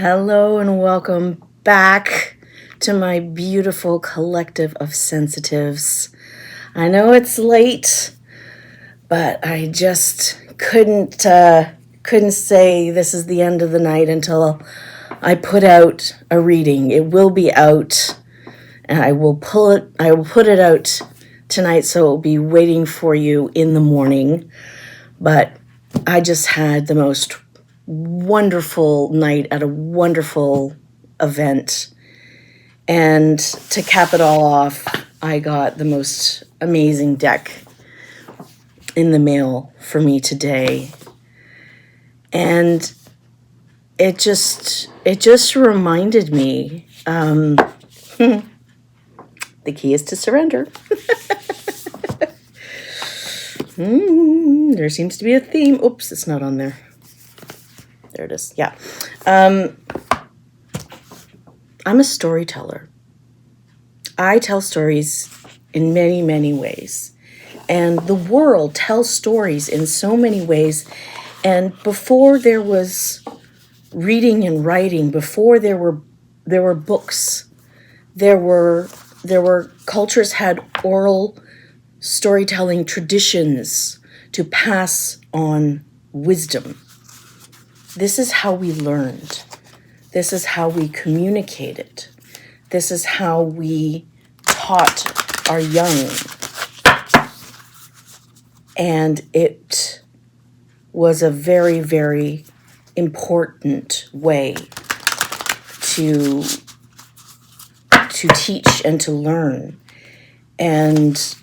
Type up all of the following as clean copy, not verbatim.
Hello and welcome back to my beautiful collective of sensitives. I know it's late, but I just couldn't say this is the end of the night until I put out a reading. It will be out, and I will put it out tonight, so it will be waiting for you in the morning. But I just had the most wonderful night at a wonderful event, and to cap it all off, I got the most amazing deck in the mail for me today, and it just reminded me the key is to surrender. There seems to be a theme. Oops, it's not on there. There it is. Yeah. I'm a storyteller. I tell stories in many, many ways. And the world tells stories in so many ways. And before there was reading and writing, before there were books, there were cultures had oral storytelling traditions to pass on wisdom. This is how we learned. This is how we communicated. This is how we taught our young. And it was a very, very important way to teach and to learn. And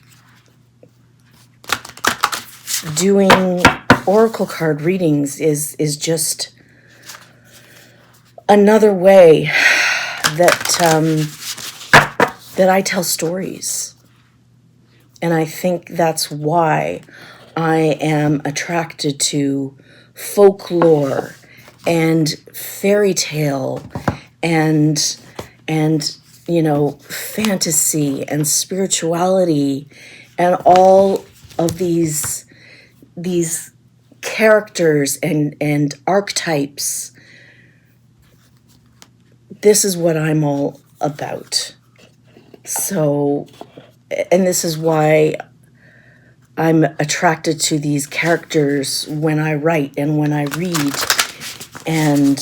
doing oracle card readings is just another way that I tell stories. And I think that's why I am attracted to folklore and fairytale and fantasy and spirituality and all of these characters and archetypes. This is what I'm all about. So, and this is why I'm attracted to these characters when I write and when I read. And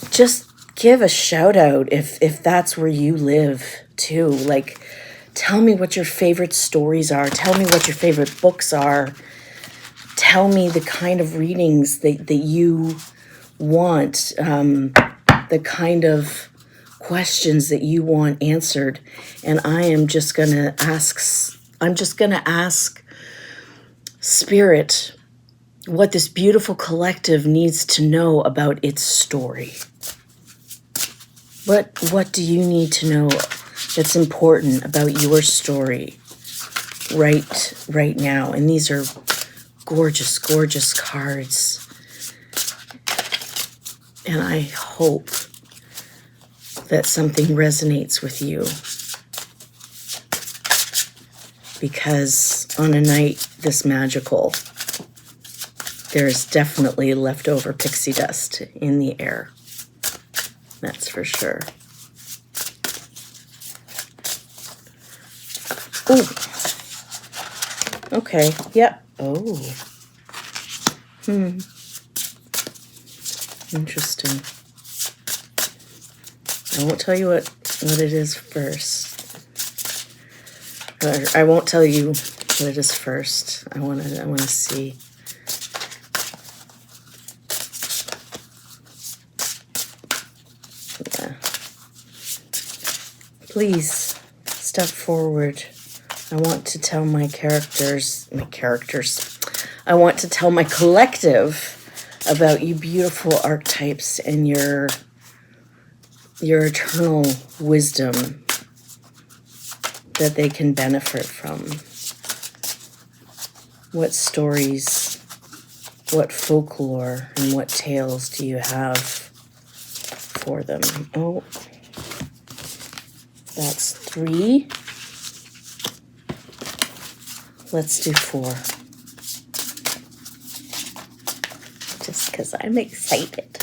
just give a shout out if that's where you live too. Like, tell me what your favorite stories are. Tell me what your favorite books are. Tell me the kind of readings that you want, the kind of questions that you want answered. And I'm just going to ask Spirit what this beautiful collective needs to know about its story. What do you need to know that's important about your story right now? And these are gorgeous, gorgeous cards. And I hope that something resonates with you. Because on a night this magical, there's definitely leftover pixie dust in the air. That's for sure. Ooh. Okay. Yep. Oh. Interesting. I won't tell you what it is first. I won't tell you what it is first. I want to see. Yeah. Please step forward. I want to tell my characters. I want to tell my collective about you beautiful archetypes and your eternal wisdom that they can benefit from. What stories, what folklore, and what tales do you have for them? Oh, that's 3. Let's do 4. Just because I'm excited.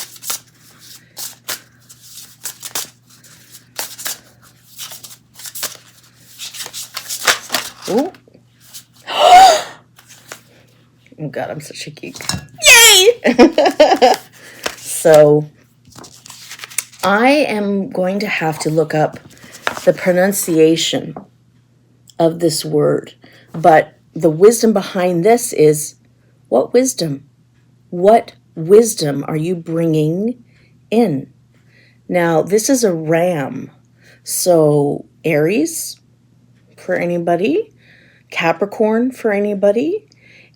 God, I'm such a geek. Yay! So I am going to have to look up the pronunciation of this word. But the wisdom behind this is, what wisdom? What wisdom are you bringing in? Now, this is a ram. So Aries for anybody, Capricorn for anybody,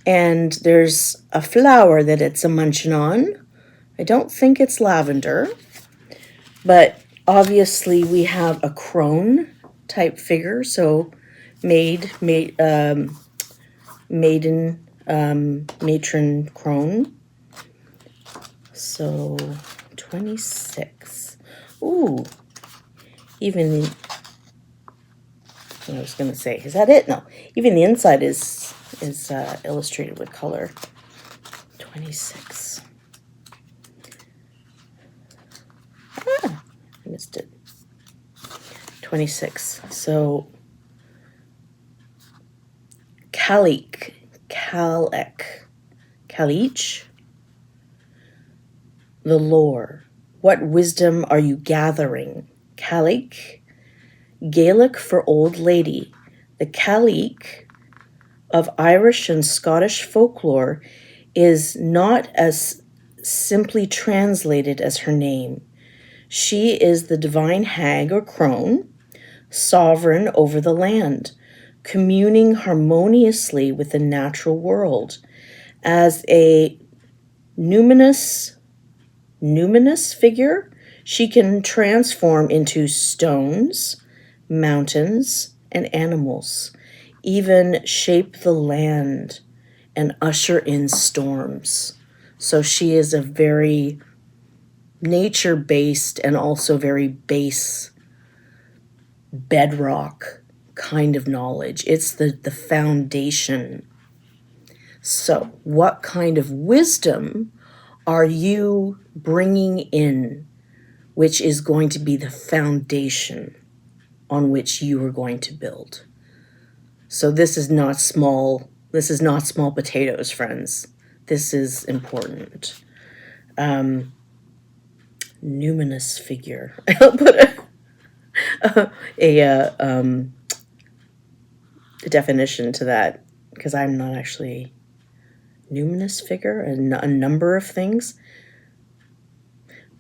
and there's a flower that it's a munching on. I don't think it's lavender, but obviously we have a crone type figure, so maiden, matron crone. So 26. Ooh, even I was going to say, is that it? No, even the inside is illustrated with color. 26. I missed it. 26. So Kalich, the lore. What wisdom are you gathering? Kalich, Gaelic for old lady. The Kalich of Irish and Scottish folklore is not as simply translated as her name. She is the divine hag or crone, sovereign over the land, communing harmoniously with the natural world. As a numinous figure, she can transform into stones, mountains, and animals, even shape the land and usher in storms. So she is a very nature-based and also very base bedrock kind of knowledge. It's the foundation. So what kind of wisdom are you bringing in, which is going to be the foundation on which you are going to build? So this is not small potatoes, friends. This is important. Numinous figure. I'll put a definition to that, because I'm not actually numinous figure, a number of things,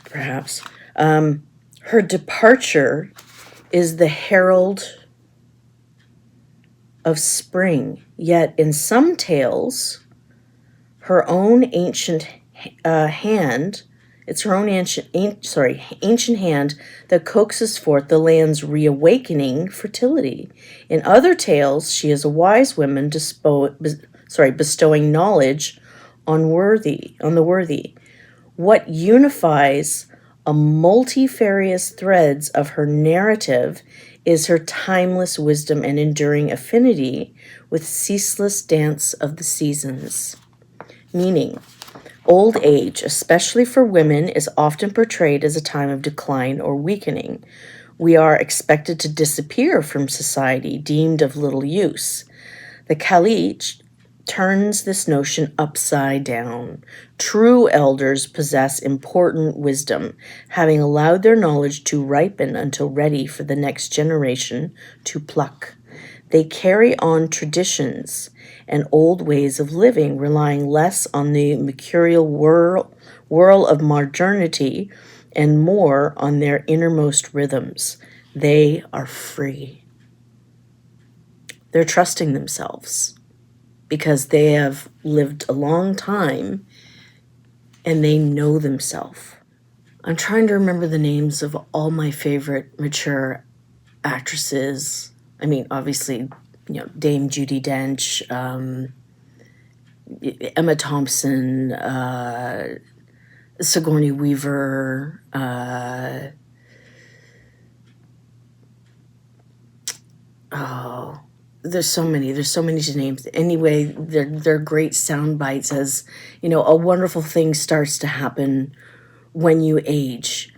perhaps. Her departure is the herald of spring, yet in some tales, her own ancient hand, it's her own ancient hand that coaxes forth the land's reawakening fertility. In other tales, she is a wise woman bestowing knowledge on the worthy. What unifies a multifarious threads of her narrative is her timeless wisdom and enduring affinity with ceaseless dance of the seasons. Meaning, old age, especially for women, is often portrayed as a time of decline or weakening. We are expected to disappear from society, deemed of little use. The Kalich turns this notion upside down. True elders possess important wisdom, having allowed their knowledge to ripen until ready for the next generation to pluck. They carry on traditions and old ways of living, relying less on the mercurial whirl of modernity and more on their innermost rhythms. They are free. They're trusting themselves because they have lived a long time and they know themselves. I'm trying to remember the names of all my favorite mature actresses. I mean, obviously, Dame Judi Dench, Emma Thompson, Sigourney Weaver, there's so many to name. Anyway, they're great sound bites. As a wonderful thing starts to happen when you age.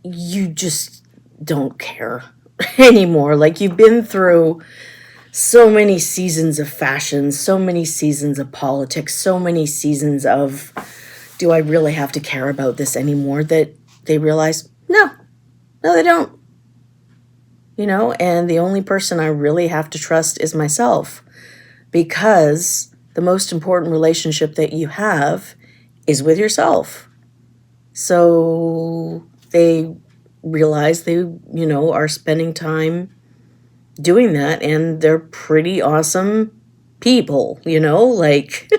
You just don't care anymore. Like, you've been through so many seasons of fashion, so many seasons of politics, so many seasons of, do I really have to care about this anymore? That they realize, no, they don't. And the only person I really have to trust is myself, because the most important relationship that you have is with yourself. So they realize they, are spending time doing that, and they're pretty awesome people, like,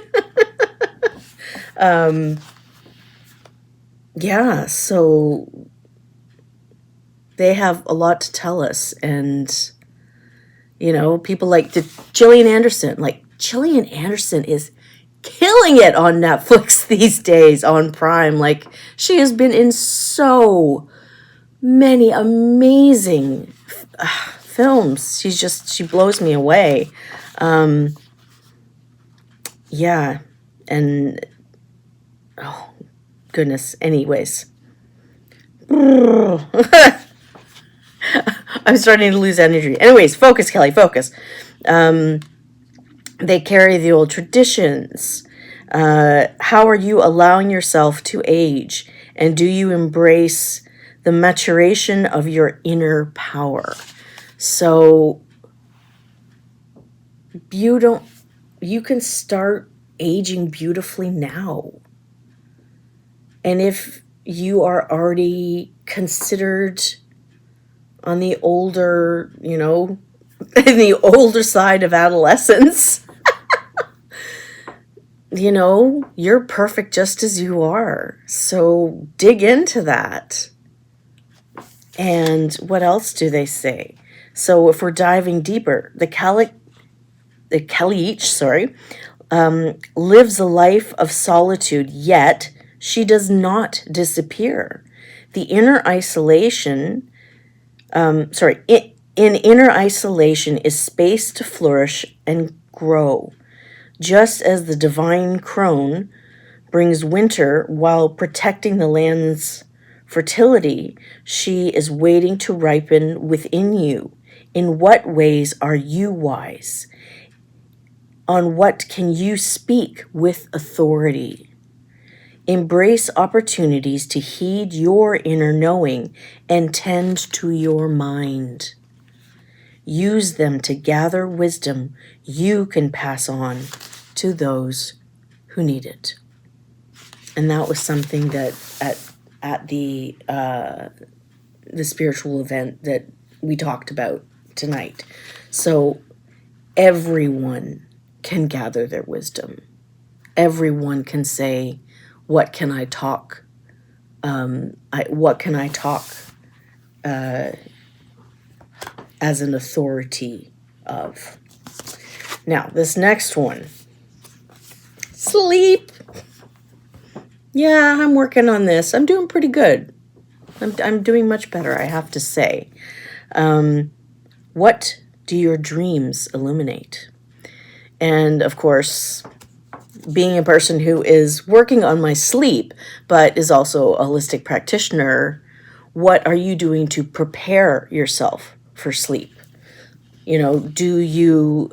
yeah, so they have a lot to tell us. And, people like Gillian Anderson, is killing it on Netflix these days, on Prime. Like, she has been in so many amazing films. She blows me away. Yeah. And, oh, goodness. Anyways. I'm starting to lose energy. Anyways, focus, Kelly, focus. They carry the old traditions. How are you allowing yourself to age? And do you embrace the maturation of your inner power? So you can start aging beautifully now. And if you are already considered on the older, in the older side of adolescence, you're perfect just as you are. So dig into that. And what else do they say? So if we're diving deeper, the Kalich, lives a life of solitude, yet she does not disappear. The inner isolation, in inner isolation is space to flourish and grow. Just as the divine crone brings winter while protecting the land's fertility, she is waiting to ripen within you. In what ways are you wise? On what can you speak with authority? Embrace opportunities to heed your inner knowing and tend to your mind. Use them to gather wisdom you can pass on to those who need it. And that was something that at the spiritual event that we talked about tonight. So everyone can gather their wisdom. Everyone can say, what can I talk? What can I talk as an authority of? Now, this next one, sleep. Yeah, I'm working on this. I'm doing pretty good. I'm doing much better, I have to say. What do your dreams illuminate? And of course, being a person who is working on my sleep, but is also a holistic practitioner, what are you doing to prepare yourself for sleep? Do you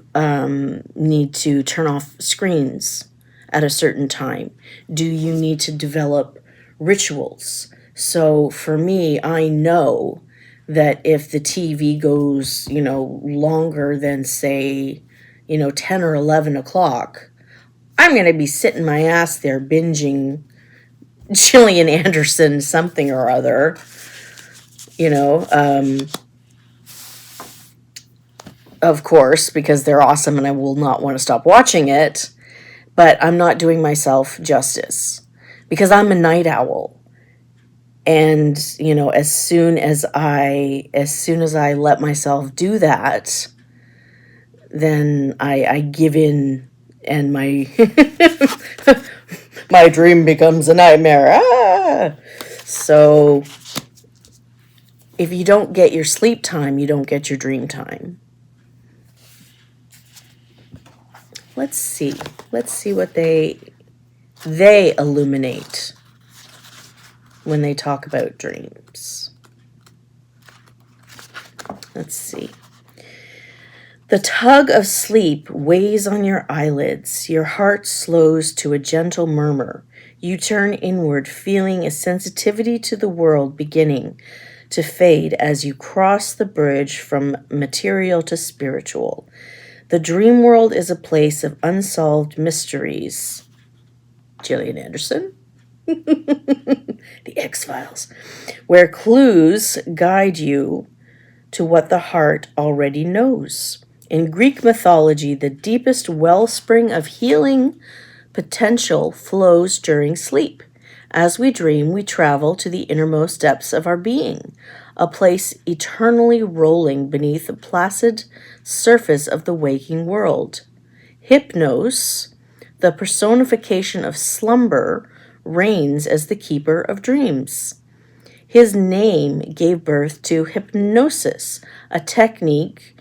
need to turn off screens at a certain time? Do you need to develop rituals? So for me, I know that if the TV goes, longer than, say, 10 or 11 o'clock, I'm going to be sitting my ass there binging Gillian Anderson something or other, of course, because they're awesome and I will not want to stop watching it. But I'm not doing myself justice because I'm a night owl. And, as soon as I let myself do that, then I give in, and my my dream becomes a nightmare. So if you don't get your sleep time, you don't get your dream time. Let's see what they illuminate when they talk about dreams. Let's see. The tug of sleep weighs on your eyelids. Your heart slows to a gentle murmur. You turn inward, feeling a sensitivity to the world beginning to fade as you cross the bridge from material to spiritual. The dream world is a place of unsolved mysteries. Gillian Anderson. The X-Files. Where clues guide you to what the heart already knows. In Greek mythology, the deepest wellspring of healing potential flows during sleep. As we dream, we travel to the innermost depths of our being, a place eternally rolling beneath the placid surface of the waking world. Hypnos, the personification of slumber, reigns as the keeper of dreams. His name gave birth to hypnosis, a technique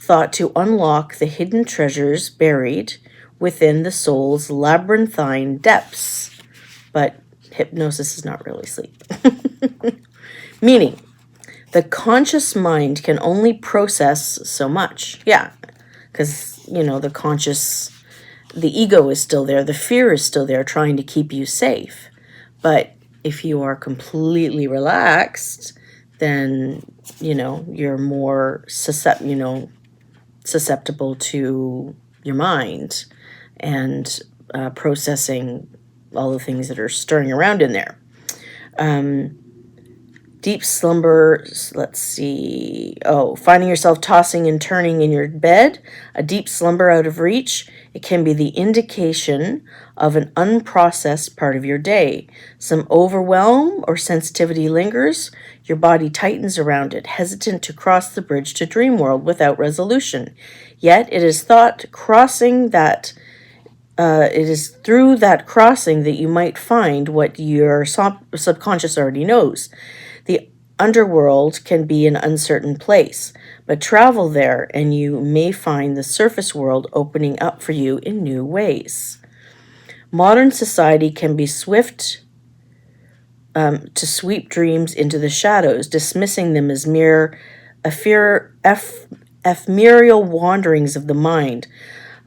thought to unlock the hidden treasures buried within the soul's labyrinthine depths. But hypnosis is not really sleep. Meaning, the conscious mind can only process so much. Yeah, because, the ego is still there. The fear is still there trying to keep you safe. But if you are completely relaxed, then, you're more susceptible to your mind and processing all the things that are stirring around in there. Deep slumber, let's see. Finding yourself tossing and turning in your bed, a deep slumber out of reach. It can be the indication of an unprocessed part of your day. Some overwhelm or sensitivity lingers. Your body tightens around it, hesitant to cross the bridge to dream world without resolution. Yet it is thought it is through that crossing that you might find what your subconscious already knows. The underworld can be an uncertain place, but travel there and you may find the surface world opening up for you in new ways. Modern society can be swift to sweep dreams into the shadows, dismissing them as mere ephemeral wanderings of the mind.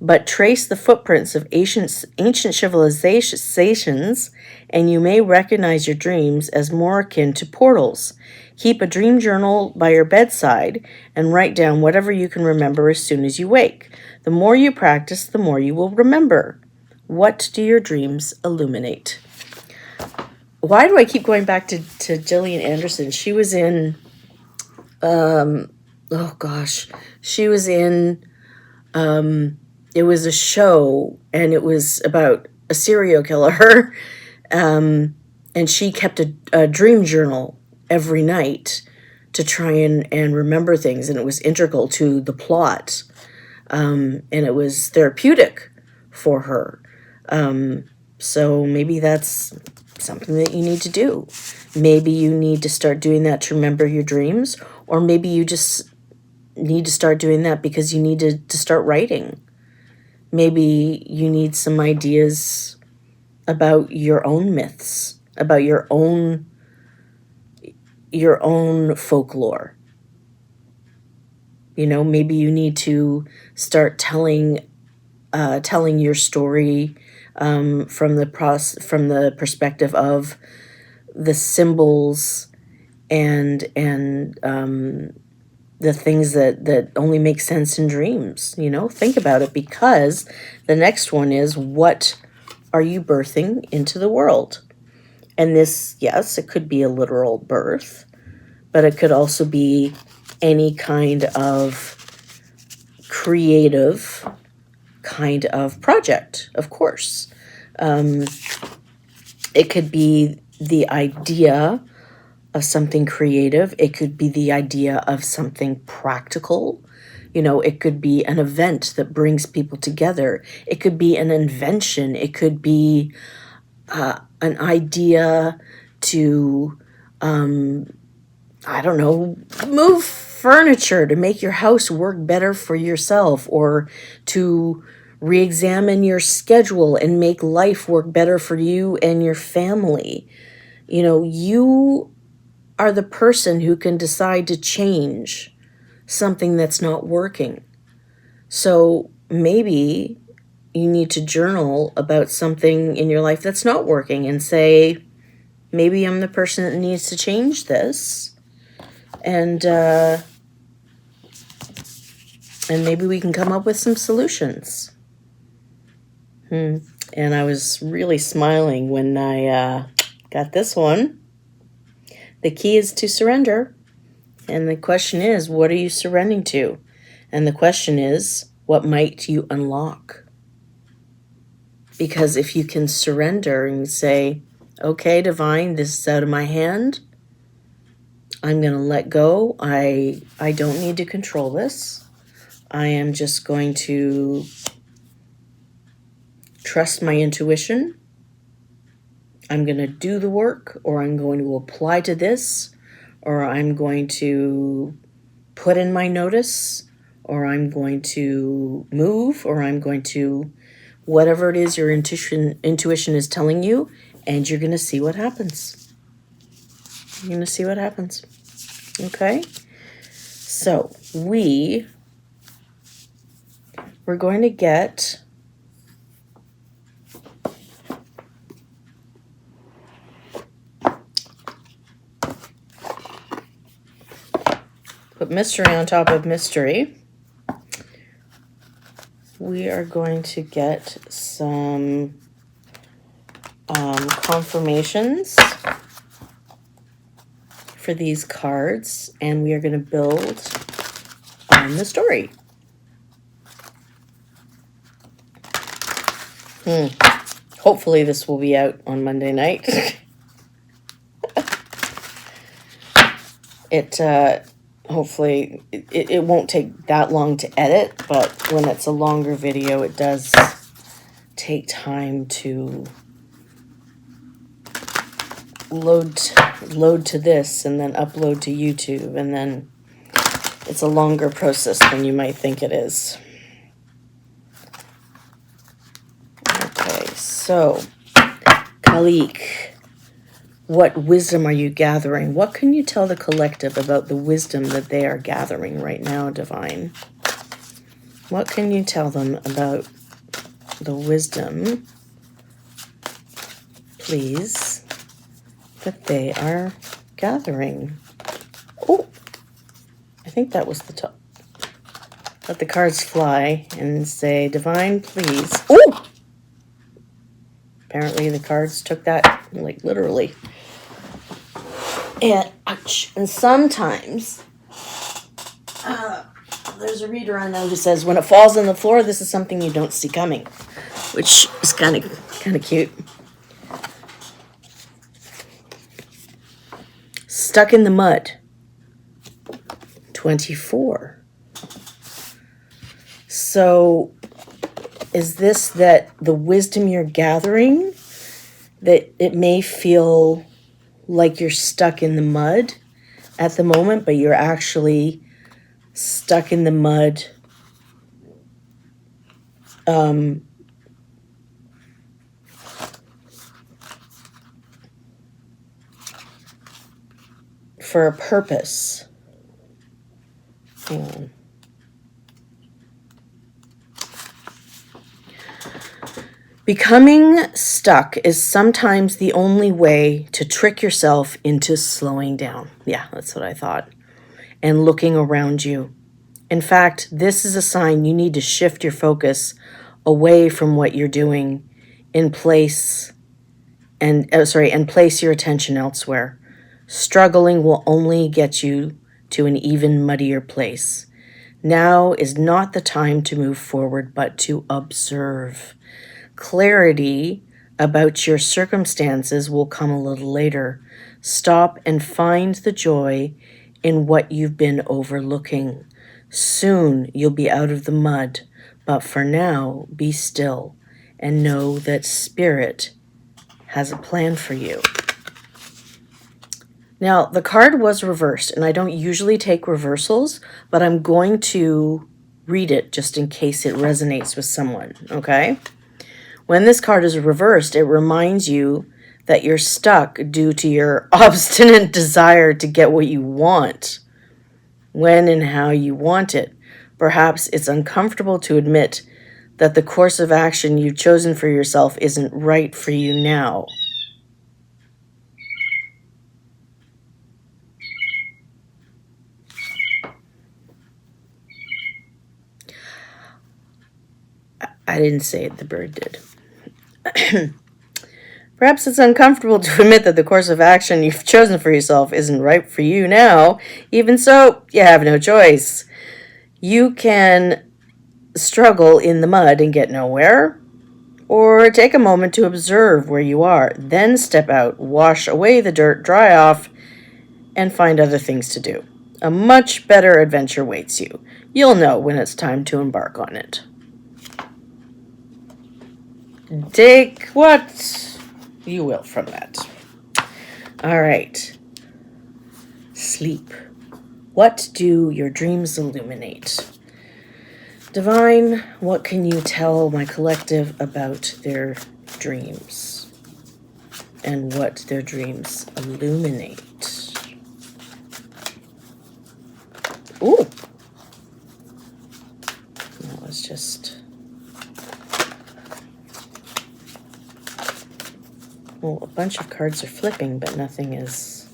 But trace the footprints of ancient civilizations, and you may recognize your dreams as more akin to portals. Keep a dream journal by your bedside and write down whatever you can remember as soon as you wake. The more you practice, the more you will remember. What do your dreams illuminate? Why do I keep going back to Gillian Anderson? She was in, she was in, it was a show, and it was about a serial killer, and she kept a dream journal every night to try and remember things, and it was integral to the plot, and it was therapeutic for her. So maybe that's something that you need to do. Maybe you need to start doing that to remember your dreams, or maybe you just need to start doing that because you need to start writing. Maybe you need some ideas about your own myths, about your own folklore. Maybe you need to start telling your story from the perspective of the symbols and the things that only make sense in dreams. Think about it, because the next one is, what are you birthing into the world? And this, yes, it could be a literal birth, but it could also be any kind of creative kind of project, of course. It could be the idea of something creative. It could be the idea of something practical. It could be an event that brings people together. It could be an invention. It could be an idea to, move furniture to make your house work better for yourself, or to re-examine your schedule and make life work better for you and your family. You are the person who can decide to change something that's not working. So maybe you need to journal about something in your life that's not working and say, maybe I'm the person that needs to change this. And maybe we can come up with some solutions. And I was really smiling when I got this one. The key is to surrender. And the question is, what are you surrendering to? And the question is, what might you unlock? Because if you can surrender and say, okay, divine, this is out of my hand. I'm going to let go. I don't need to control this. I am just going to trust my intuition. I'm going to do the work, or I'm going to apply to this, or I'm going to put in my notice, or I'm going to move, or I'm going to whatever it is your intuition is telling you, and you're going to see what happens. You're going to see what happens. Okay? So we're going to get put mystery on top of mystery. We are going to get some confirmations for these cards, and we are going to build on the story. Hopefully this will be out on Monday night. Hopefully it won't take that long to edit, but when it's a longer video, it does take time to load to this and then upload to YouTube, and then it's a longer process than you might think it is. Okay, so Kalik, what wisdom are you gathering? What can you tell the collective about the wisdom that they are gathering right now, Divine? What can you tell them about the wisdom, please, that they are gathering? Oh, I think that was the top. Let the cards fly and say, Divine, please. Oh! Apparently the cards took that, like, literally. And, ouch. And sometimes, there's a reader I know who says, when it falls on the floor, this is something you don't see coming, which is kind of cute. Stuck in the mud. 24. So, is this that the wisdom you're gathering, that it may feel like you're stuck in the mud at the moment, but you're actually stuck in the mud for a purpose? Hang on. Becoming stuck is sometimes the only way to trick yourself into slowing down. Yeah, that's what I thought. And looking around you. In fact, this is a sign you need to shift your focus away from what you're doing and place your attention elsewhere. Struggling will only get you to an even muddier place. Now is not the time to move forward, but to observe. Clarity about your circumstances will come a little later. Stop and find the joy in what you've been overlooking. Soon you'll be out of the mud, but for now, be still and know that Spirit has a plan for you. Now, the card was reversed, and I don't usually take reversals, but I'm going to read it just in case it resonates with someone, okay? When this card is reversed, it reminds you that you're stuck due to your obstinate desire to get what you want, when and how you want it. Perhaps it's uncomfortable to admit that the course of action you've chosen for yourself isn't right for you now. I didn't say it, the bird did. Perhaps it's uncomfortable to admit that the course of action you've chosen for yourself isn't right for you now. Even so, you have no choice. You can struggle in the mud and get nowhere, or take a moment to observe where you are, then step out, wash away the dirt, dry off, and find other things to do. A much better adventure waits you. You'll know when it's time to embark on it. Take what you will from that. All right. Sleep. What do your dreams illuminate? Divine, what can you tell my collective about their dreams and what their dreams illuminate? Ooh. That was just... Well, a bunch of cards are flipping, but nothing is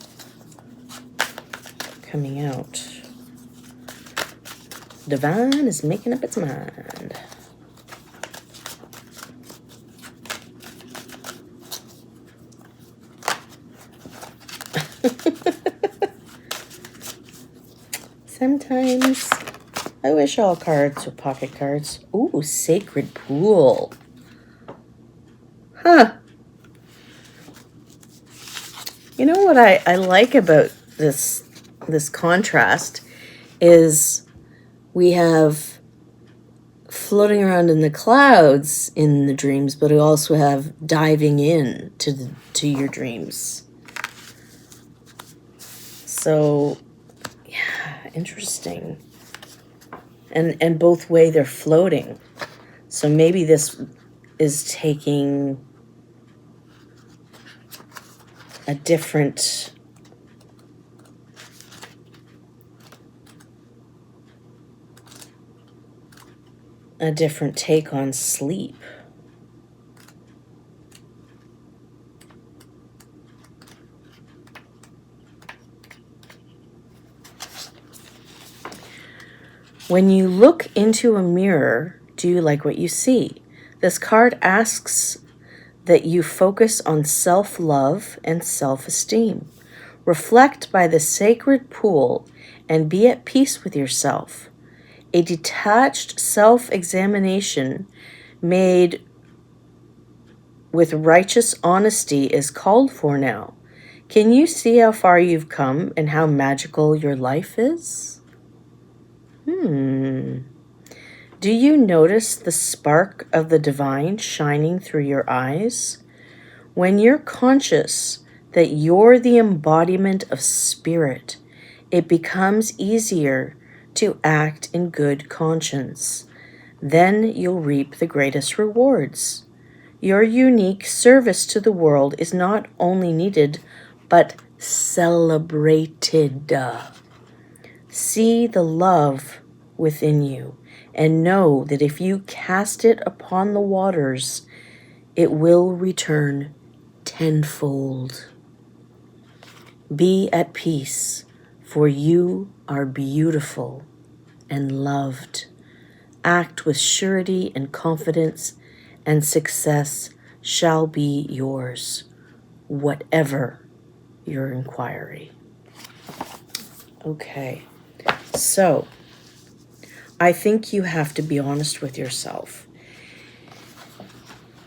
coming out. Divine is making up its mind. Sometimes I wish all cards were pocket cards. Ooh, sacred pool. Huh. You know what I like about this contrast is we have floating around in the clouds in the dreams, but we also have diving in to your dreams. So, yeah, interesting. And both way they're floating. So maybe this is taking a different take on sleep. When you look into a mirror, do you like what you see? This card asks that you focus on self-love and self-esteem. Reflect by the sacred pool and be at peace with yourself. A detached self-examination made with righteous honesty is called for now. Can you see how far you've come and how magical your life is? Do you notice the spark of the divine shining through your eyes? When you're conscious that you're the embodiment of spirit, it becomes easier to act in good conscience. Then you'll reap the greatest rewards. Your unique service to the world is not only needed, but celebrated. See the love within you and know that if you cast it upon the waters, it will return tenfold. Be at peace, for you are beautiful and loved. Act with surety and confidence, and success shall be yours, whatever your inquiry. Okay, so I think you have to be honest with yourself.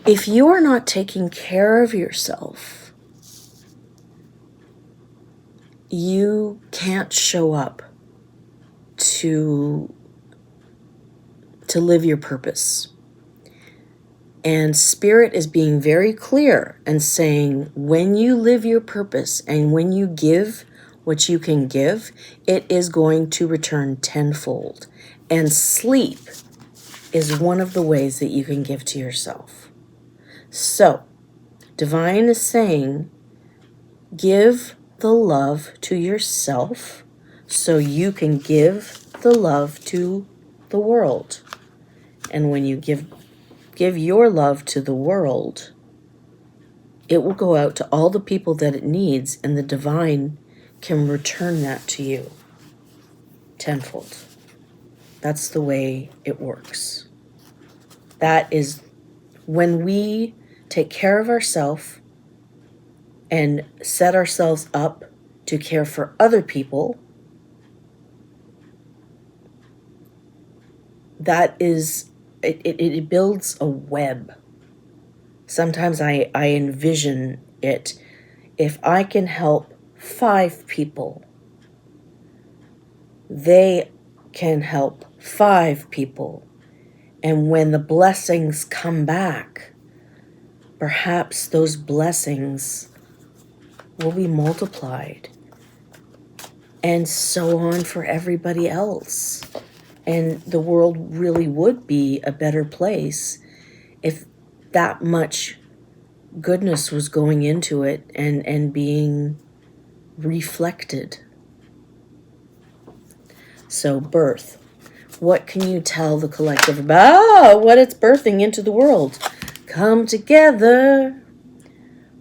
If you are not taking care of yourself, you can't show up to live your purpose. And Spirit is being very clear and saying, when you live your purpose and when you give what you can give, it is going to return tenfold. And sleep is one of the ways that you can give to yourself. So, Divine is saying, give the love to yourself so you can give the love to the world. And when you give your love to the world, it will go out to all the people that it needs, and the divine can return that to you tenfold. That's the way it works. That is when we take care of ourselves and set ourselves up to care for other people. That is, it builds a web. Sometimes I envision it. If I can help 5 people, they can help 5 people. And when the blessings come back, perhaps those blessings will be multiplied. And so on for everybody else. And the world really would be a better place if that much goodness was going into it and being reflected. So birth. What can you tell the collective about what it's birthing into the world? Come together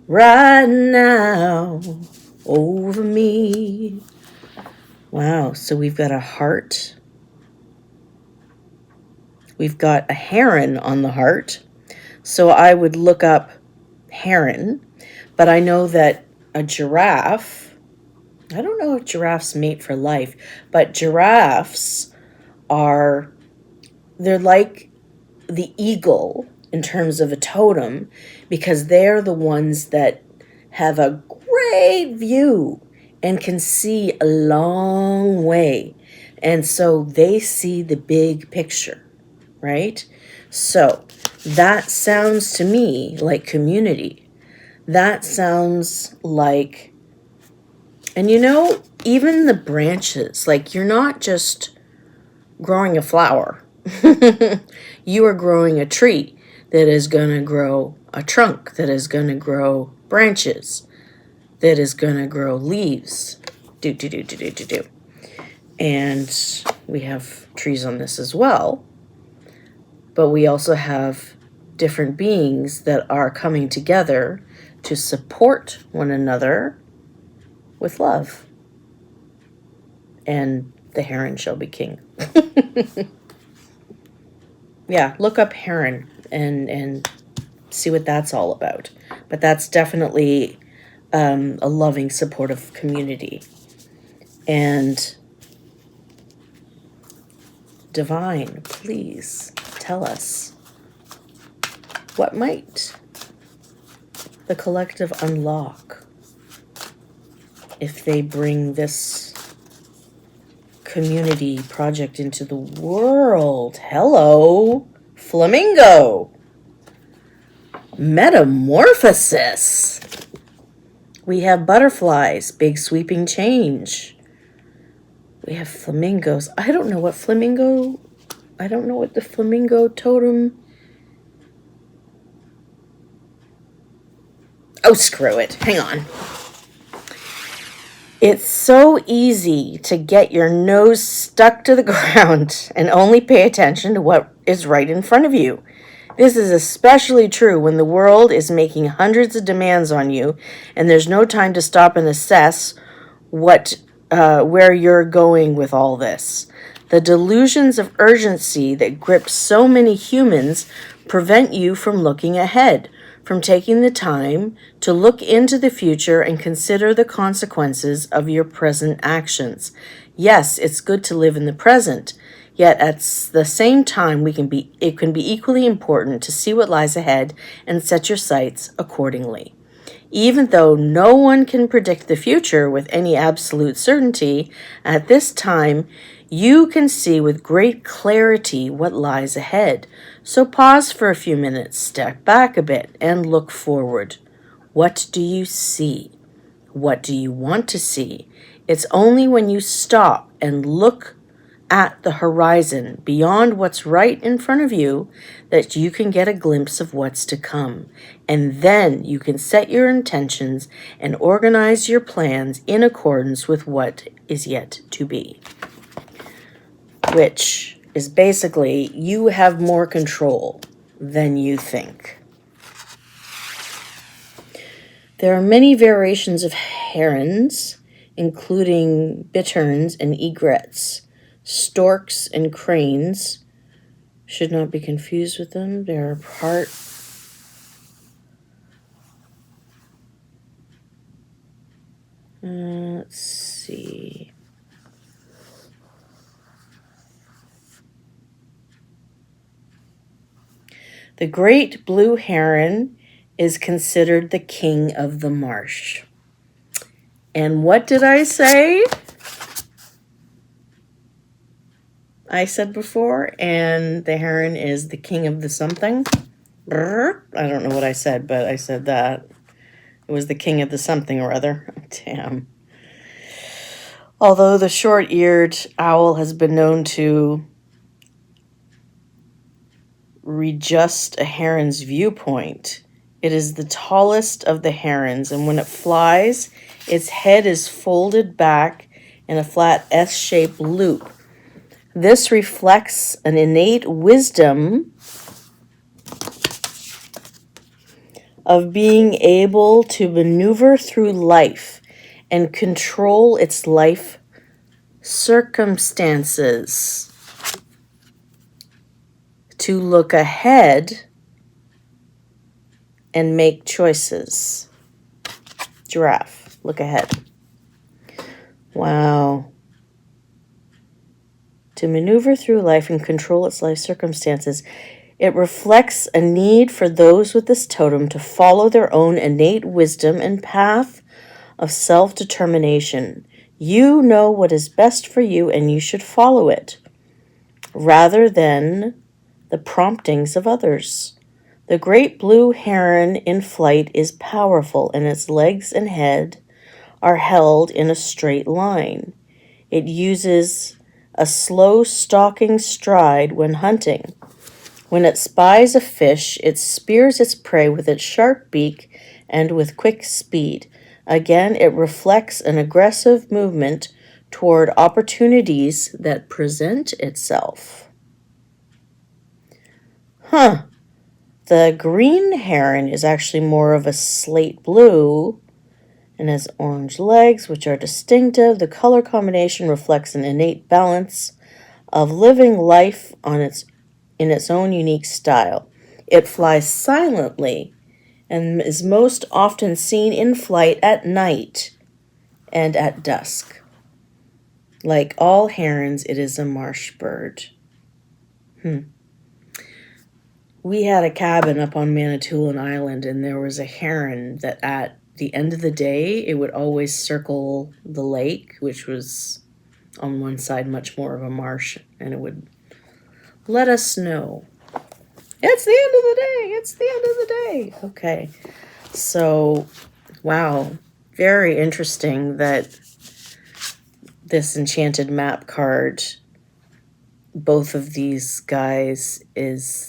right now over me. Wow, so we've got a heart. We've got a heron on the heart. So I would look up heron, but I know that a giraffe, I don't know if giraffes mate for life, but giraffes they're like the eagle in terms of a totem, because they're the ones that have a great view and can see a long way. And so they see the big picture, right? So that sounds to me like community. That sounds like, and even the branches, like you're not just growing a flower. You are growing a tree that is going to grow a trunk, that is going to grow branches, that is going to grow leaves. And we have trees on this as well. But we also have different beings that are coming together to support one another with love. And the heron shall be king. Yeah, look up heron and see what that's all about. But that's definitely a loving, supportive community. And divine, please tell us, what might the collective unlock if they bring this community project into the world? Hello, flamingo. Metamorphosis. We have butterflies, big sweeping change. We have flamingos. I don't know what the flamingo totem. Oh, screw it. Hang on. It's so easy to get your nose stuck to the ground and only pay attention to what is right in front of you. This is especially true when the world is making hundreds of demands on you and there's no time to stop and assess where you're going with all this. The delusions of urgency that grip so many humans prevent you from looking ahead, from taking the time to look into the future and consider the consequences of your present actions. Yes, it's good to live in the present, yet at the same time it can be equally important to see what lies ahead and set your sights accordingly. Even though no one can predict the future with any absolute certainty, at this time you can see with great clarity what lies ahead. So pause for a few minutes, step back a bit, and look forward. What do you see? What do you want to see? It's only when you stop and look at the horizon beyond what's right in front of you that you can get a glimpse of what's to come. And then you can set your intentions and organize your plans in accordance with what is yet to be. Which is basically you have more control than you think. There are many variations of herons, including bitterns and egrets. Storks and cranes should not be confused with them. They are part let's see. The great blue heron is considered the king of the marsh. And what did I say? I said before, and the heron is the king of the something. I don't know what I said, but I said that. It was the king of the something or other. Damn. Although the short-eared owl has been known to readjust a heron's viewpoint, it is the tallest of the herons, and when it flies, its head is folded back in a flat S-shaped loop. This reflects an innate wisdom of being able to maneuver through life and control its life circumstances, to look ahead and make choices. Giraffe, look ahead. Wow. To maneuver through life and control its life circumstances. It reflects a need for those with this totem to follow their own innate wisdom and path of self-determination. You know what is best for you and you should follow it, rather than the promptings of others. The great blue heron in flight is powerful, and its legs and head are held in a straight line. It uses a slow stalking stride when hunting. When it spies a fish, it spears its prey with its sharp beak and with quick speed. Again, it reflects an aggressive movement toward opportunities that present itself. The green heron is actually more of a slate blue and has orange legs, which are distinctive. The color combination reflects an innate balance of living life in its own unique style. It flies silently and is most often seen in flight at night and at dusk. Like all herons, it is a marsh bird. We had a cabin up on Manitoulin Island, and there was a heron that at the end of the day, it would always circle the lake, which was on one side much more of a marsh, and it would let us know. It's the end of the day. It's the end of the day. Okay. So, wow. Very interesting that this enchanted map card, both of these guys, is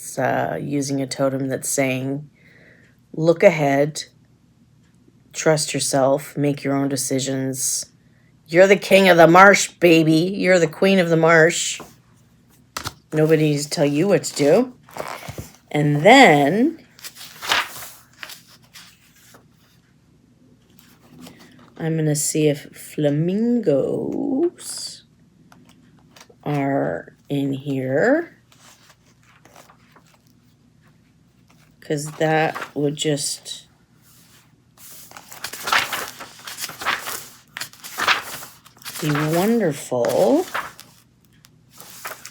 using a totem that's saying, look ahead, trust yourself, make your own decisions. You're the king of the marsh, baby. You're the queen of the marsh. Nobody needs to tell you what to do. And then I'm going to see if flamingos are in here, because that would just be wonderful.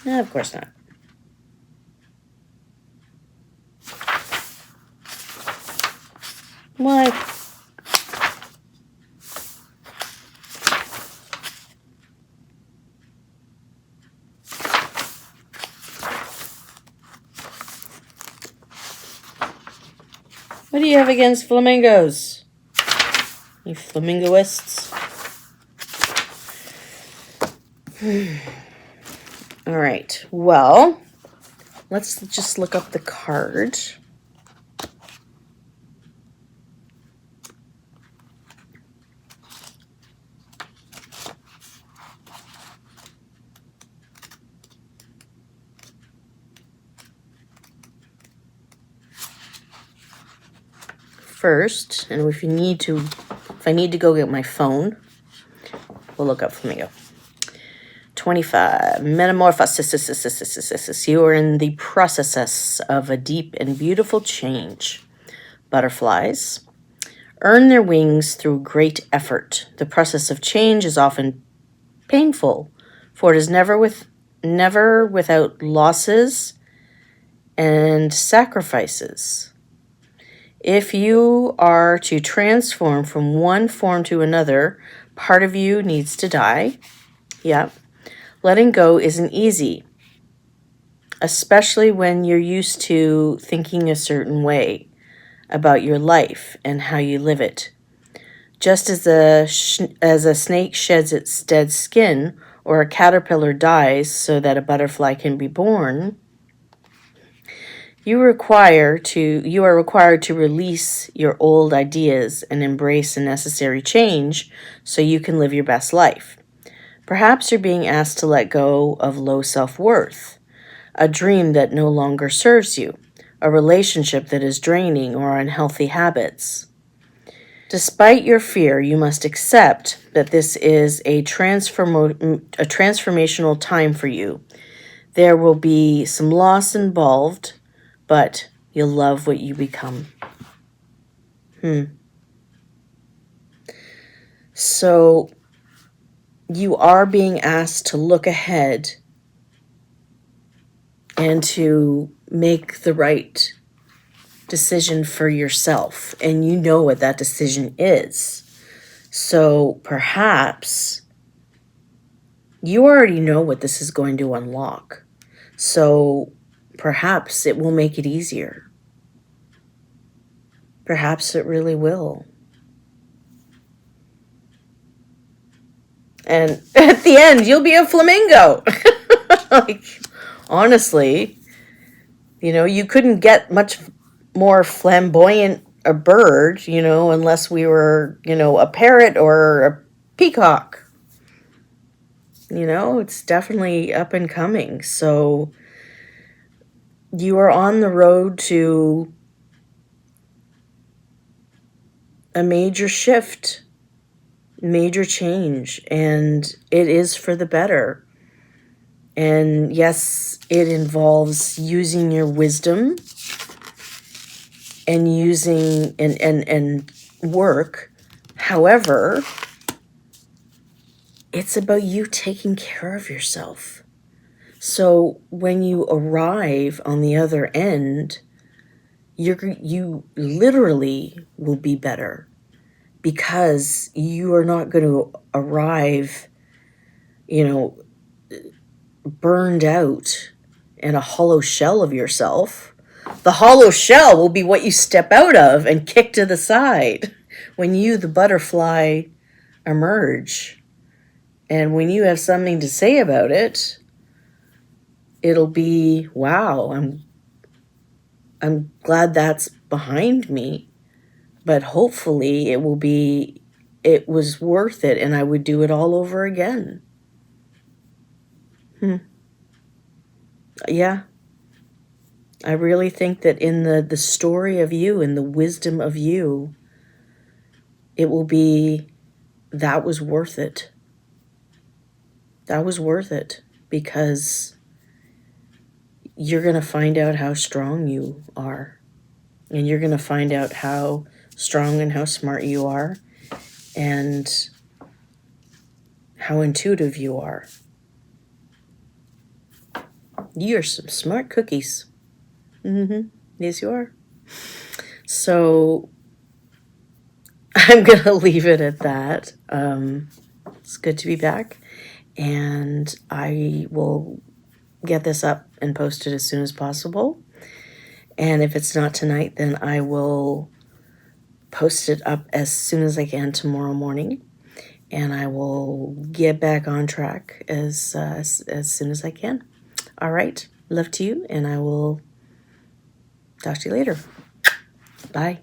No, of course not. Why? What do you have against flamingos? You flamingoists? All right. Well, let's just look up the card. first, and if I need to go get my phone, we'll look up flamingo. 25, metamorphosis. You are in the process of a deep and beautiful change. Butterflies earn their wings through great effort. The process of change is often painful, for it is never without losses and sacrifices. If you are to transform from one form to another, part of you needs to die. Yep. Letting go isn't easy, especially when you're used to thinking a certain way about your life and how you live it. Just as a snake sheds its dead skin or a caterpillar dies so that a butterfly can be born, you are required to release your old ideas and embrace a necessary change so you can live your best life. Perhaps you're being asked to let go of low self-worth, a dream that no longer serves you, a relationship that is draining, or unhealthy habits. Despite your fear, you must accept that this is a transformational time for you. There will be some loss involved, but you'll love what you become. So you are being asked to look ahead and to make the right decision for yourself. And you know what that decision is. So perhaps you already know what this is going to unlock. So perhaps it will make it easier. Perhaps it really will. And at the end, you'll be a flamingo. Like, honestly, you couldn't get much more flamboyant a bird, unless we were, a parrot or a peacock. It's definitely up and coming. So you are on the road to a major shift, major change, and it is for the better. And yes, it involves using your wisdom and using and work. However, it's about you taking care of yourself. So when you arrive on the other end, you literally will be better, because you are not going to arrive, burned out in a hollow shell of yourself. The hollow shell will be what you step out of and kick to the side when you, the butterfly, emerge. And when you have something to say about it, it'll be, wow, I'm glad that's behind me, but hopefully it was worth it and I would do it all over again. Yeah. I really think that in the story of you and the wisdom of you, it will be, that was worth it. That was worth it, because you're going to find out how strong you are. And you're going to find out how strong and how smart you are, and how intuitive you are. You're some smart cookies. Yes, you are. So I'm going to leave it at that. It's good to be back, and I will get this up and post it as soon as possible. And if it's not tonight, then I will post it up as soon as I can tomorrow morning, and I will get back on track as soon as I can. All right. Love to you, and I will talk to you later. Bye.